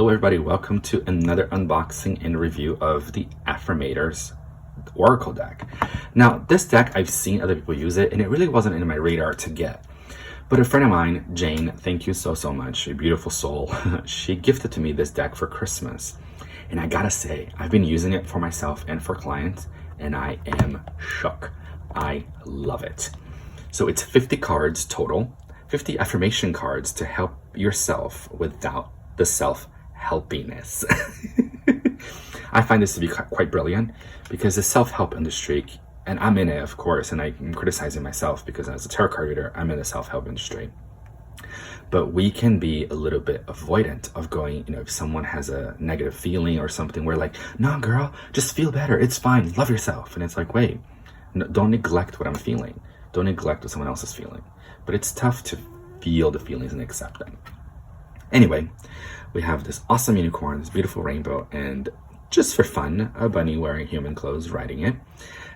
Hello everybody, welcome to another unboxing and review of the Affirmators Oracle deck. Now this deck, I've seen other people use it and it really wasn't in my radar to get. But a friend of mine, Jane, thank you so much, a beautiful soul, she gifted to me this deck for Christmas. And I gotta say, I've been using it for myself and for clients and I am shook. I love it. So it's 50 cards total, 50 affirmation cards to help yourself without the self-helpiness. I find this to be quite brilliant because the self-help industry, and I'm in it of course, and I'm criticizing myself because as a tarot card reader, I'm in the self-help industry. But we can be a little bit avoidant of going, if someone has a negative feeling or something, we're like, no girl, just feel better, it's fine, love yourself. And it's like, wait, no, don't neglect what I'm feeling. Don't neglect what someone else is feeling. But it's tough to feel the feelings and accept them. Anyway, we have this awesome unicorn, this beautiful rainbow, and just for fun, a bunny wearing human clothes riding it.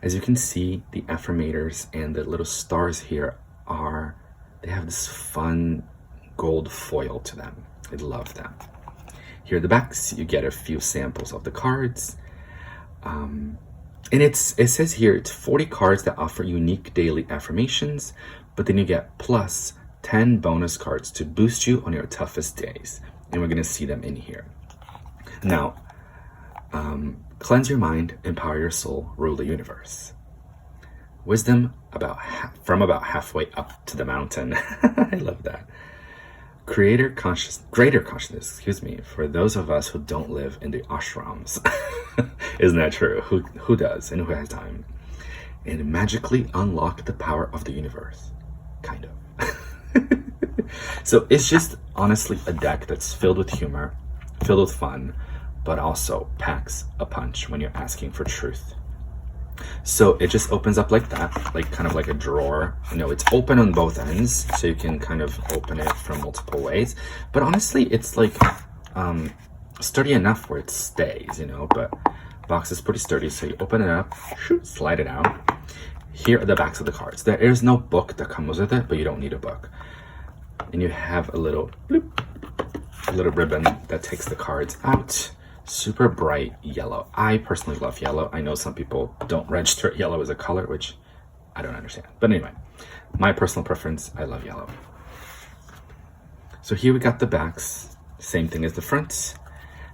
As you can see, the affirmators and the little stars here they have this fun gold foil to them. I love them. Here are the backs. You get a few samples of the cards. And it says here, it's 40 cards that offer unique daily affirmations, but then you get plus 10 bonus cards to boost you on your toughest days. And we're going to see them in here. Now, cleanse your mind, empower your soul, rule the universe. Wisdom from about halfway up to the mountain. I love that. Greater consciousness, for those of us who don't live in the ashrams. Isn't that true? Who does and who has time? And magically unlock the power of the universe. Kind of. So it's just honestly a deck that's filled with humor, filled with fun, but also packs a punch when you're asking for truth. So it just opens up like that, kind of like a drawer. It's open on both ends, so you can kind of open it from multiple ways. But honestly, it's like sturdy enough where it stays, but box is pretty sturdy. So you open it up, slide it out. Here are the backs of the cards. There is no book that comes with it, but you don't need a book. And you have a little ribbon that takes the cards out. Super bright yellow. I personally love yellow. I know some people don't register yellow as a color, which I don't understand. But anyway, my personal preference, I love yellow. So here we got the backs. Same thing as the fronts.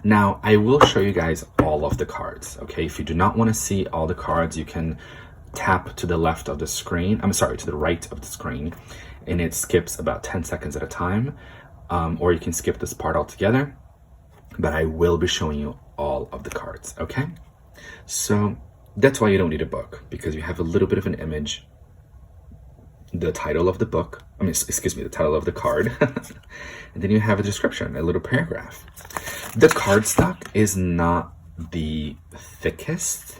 Now, I will show you guys all of the cards, okay? If you do not want to see all the cards, you can tap to the left of the screen. To the right of the screen. And it skips about 10 seconds at a time. Or you can skip this part altogether. But I will be showing you all of the cards, okay? So that's why you don't need a book, because you have a little bit of an image, the title of the book, the title of the card, and then you have a description, a little paragraph. The cardstock is not the thickest,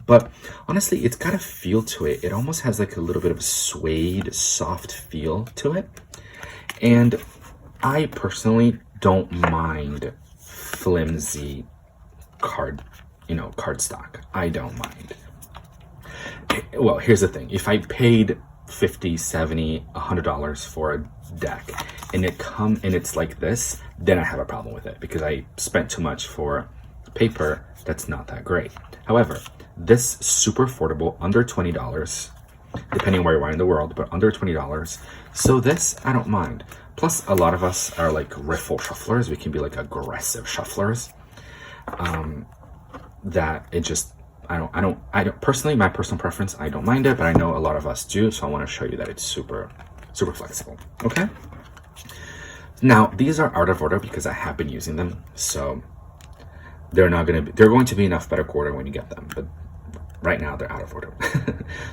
but honestly, it's got a feel to it. It almost has like a little bit of a suede, soft feel to it. And I personally don't mind flimsy cardstock. I don't mind. Well, here's the thing. If I paid $50, $70, $100 for a deck and it's like this, then I have a problem with it because I spent too much for paper that's not that great. However, this super affordable, under $20, depending on where you are in the world, but under $20. So this, I don't mind. Plus, a lot of us are like riffle shufflers. We can be like aggressive shufflers. That it just, I don't personally, my personal preference, I don't mind it, but I know a lot of us do. So I want to show you that it's super flexible. Okay. Now, these are out of order because I have been using them. So they're going to be in alphabetical order when you get them. But right now they're out of order.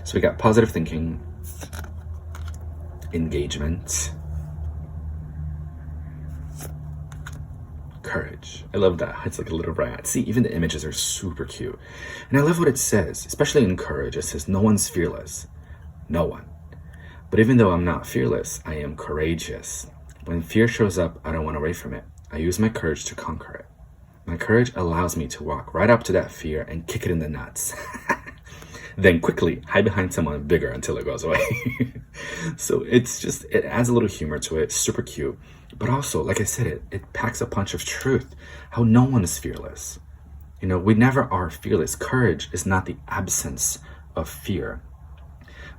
So we got positive thinking, engagement, courage. I love that. It's like a little rat. See, even the images are super cute. And I love what it says, especially in courage. It says, no one's fearless. No one. But even though I'm not fearless, I am courageous. When fear shows up, I don't want to run from it. I use my courage to conquer it. My courage allows me to walk right up to that fear and kick it in the nuts. then quickly hide behind someone bigger until it goes away. So it adds a little humor to it. Super cute. But also, like I said, it packs a punch of truth. How no one is fearless. We never are fearless. Courage is not the absence of fear,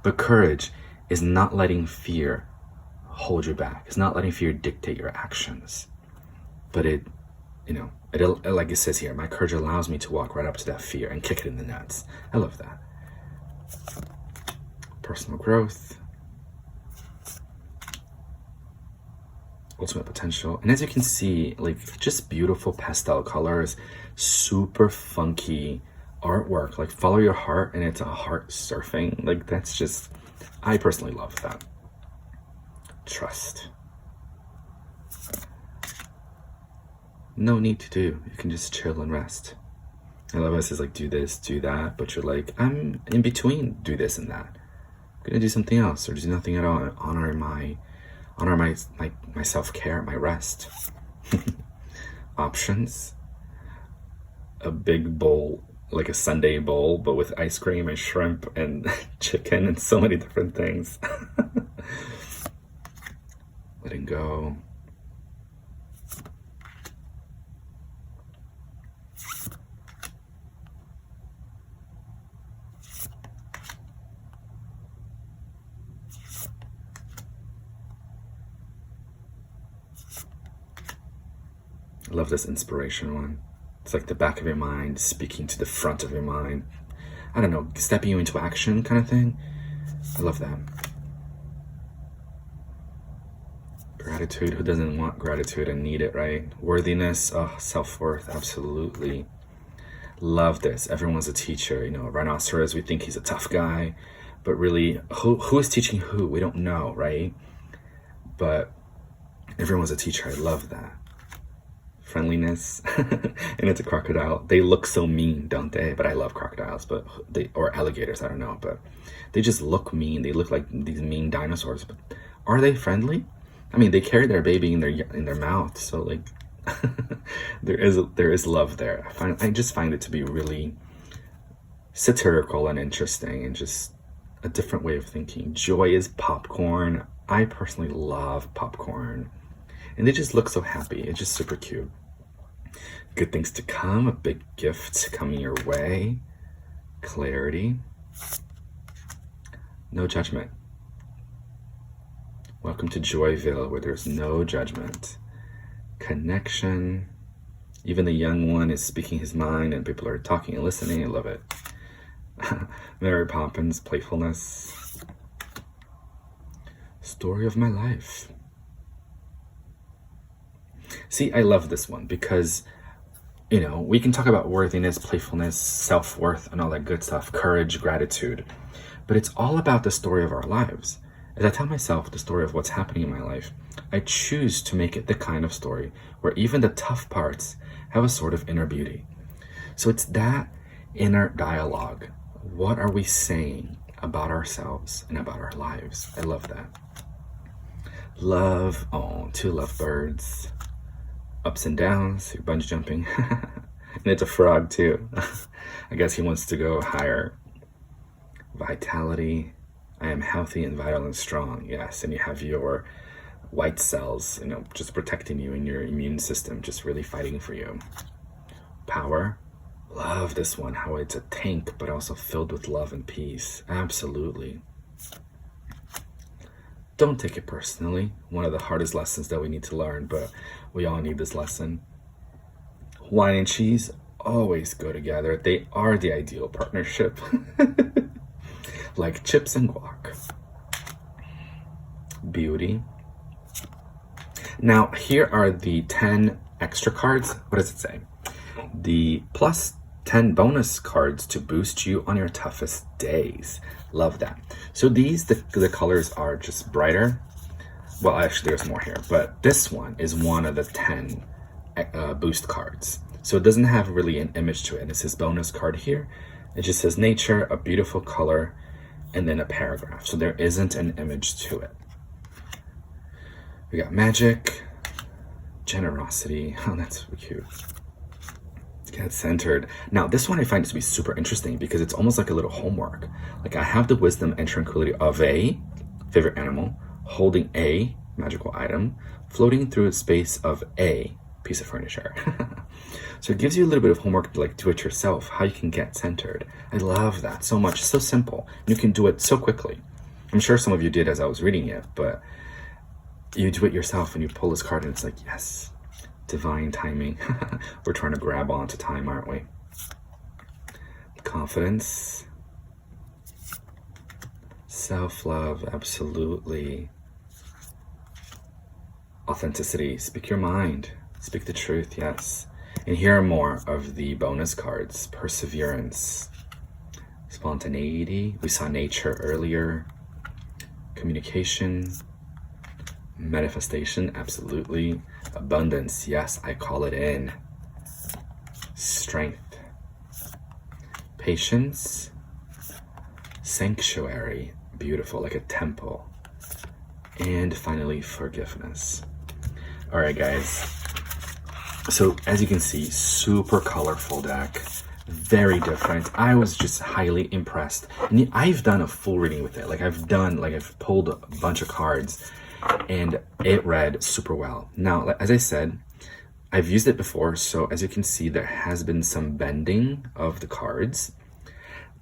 but courage is not letting fear hold you back. It's not letting fear dictate your actions. But like it says here, my courage allows me to walk right up to that fear and kick it in the nuts. I love that. Personal growth. Ultimate potential. And as you can see, like, just beautiful pastel colors, super funky artwork. Like, follow your heart, and it's a heart surfing. Like, that's just, I personally love that. Trust. No need to do. You can just chill and rest. I love how it says, like, do this, do that, but you're like, I'm in between do this and that. I'm gonna do something else, or do nothing at all. Honor my self-care, my rest. Options. A big bowl, like a Sunday bowl, but with ice cream and shrimp and chicken and so many different things. Letting go. I love this inspiration one. It's like the back of your mind speaking to the front of your mind. I don't know, stepping you into action kind of thing. I love that. Gratitude. Who doesn't want gratitude and need it, right? Worthiness. Oh, self-worth. Absolutely. Love this. Everyone's a teacher. Rhinoceros, we think he's a tough guy. But really, who is teaching who? We don't know, right? But everyone's a teacher. I love that. Friendliness. And it's a crocodile. They look so mean, don't they? But I love crocodiles, or alligators, I don't know, but they just look mean. They look like these mean dinosaurs, but are they friendly? I mean, they carry their baby in their mouth, so like there is love there. I just find it to be really satirical and interesting, and just a different way of thinking. Joy is popcorn. I personally love popcorn. And they just look so happy. It's just super cute. Good things to come. A big gift coming your way. Clarity. No judgment. Welcome to Joyville, where there's no judgment. Connection. Even the young one is speaking his mind, and people are talking and listening. I love it. Mary Poppins, playfulness. Story of my life. See, I love this one because, we can talk about worthiness, playfulness, self-worth, and all that good stuff, courage, gratitude, but it's all about the story of our lives. As I tell myself the story of what's happening in my life, I choose to make it the kind of story where even the tough parts have a sort of inner beauty. So it's that inner dialogue. What are we saying about ourselves and about our lives? I love that. Love, two lovebirds. Ups and downs, you're bungee jumping. And it's a frog too. I guess he wants to go higher. Vitality. I am healthy and vital and strong. Yes, and you have your white cells, just protecting you, and your immune system just really fighting for you. Power. Love this one, how it's a tank, but also filled with love and peace. Absolutely. Don't take it personally. One of the hardest lessons that we need to learn, but we all need this lesson. Wine and cheese always go together. They are the ideal partnership. Like chips and guac. Beauty. Now, here are the 10 extra cards. What does it say? The plus 10 bonus cards to boost you on your toughest days. Love that. So these, the colors are just brighter. Well, actually there's more here, but this one is one of the 10 boost cards. So it doesn't have really an image to it. And it says bonus card here. It just says nature, a beautiful color, and then a paragraph. So there isn't an image to it. We got magic, generosity. Oh, that's so cute. Get centered. Now, this one I find to be super interesting because it's almost like a little homework. Like, I have the wisdom and tranquility of a favorite animal, holding a magical item, floating through a space of a piece of furniture. So it gives you a little bit of homework to like do it yourself, how you can get centered. I love that so much. So simple. You can do it so quickly. I'm sure some of you did as I was reading it, but you do it yourself and you pull this card and it's like, yes, divine timing. We're trying to grab onto time, aren't we? Confidence, self-love, absolutely. Authenticity, speak your mind, speak the truth, yes. And here are more of the bonus cards. Perseverance, spontaneity, we saw nature earlier, communication, manifestation, absolutely. Abundance, yes, I call it in. Strength, patience, sanctuary, beautiful, like a temple. And finally, forgiveness. All right, guys. So as you can see, super colorful deck, very different. I was just highly impressed. And I've done a full reading with it. I've pulled a bunch of cards and it read super well. Now, as I said, I've used it before. So as you can see, there has been some bending of the cards.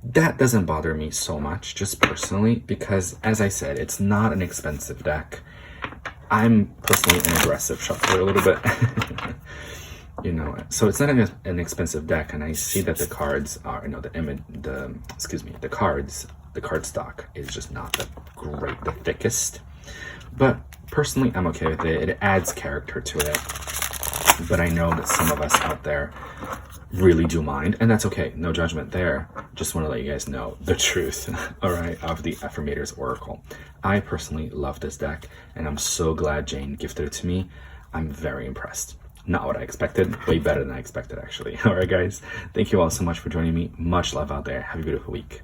That doesn't bother me so much, just personally, because as I said, it's not an expensive deck. I'm personally an aggressive shuffler a little bit. You know, so it's not an expensive deck, and I see that the cards are, you know, the card stock is just not the thickest. But personally, I'm okay with it. It adds character to it. But I know that some of us out there really do mind, and that's okay. No judgment there. Just want to let you guys know the truth, all right, of the Affirmators Oracle. I personally love this deck, and I'm so glad Jane gifted it to me. I'm very impressed. Not what I expected, way better than I expected, actually. All right, guys. Thank you all so much for joining me. Much love out there. Have a beautiful week.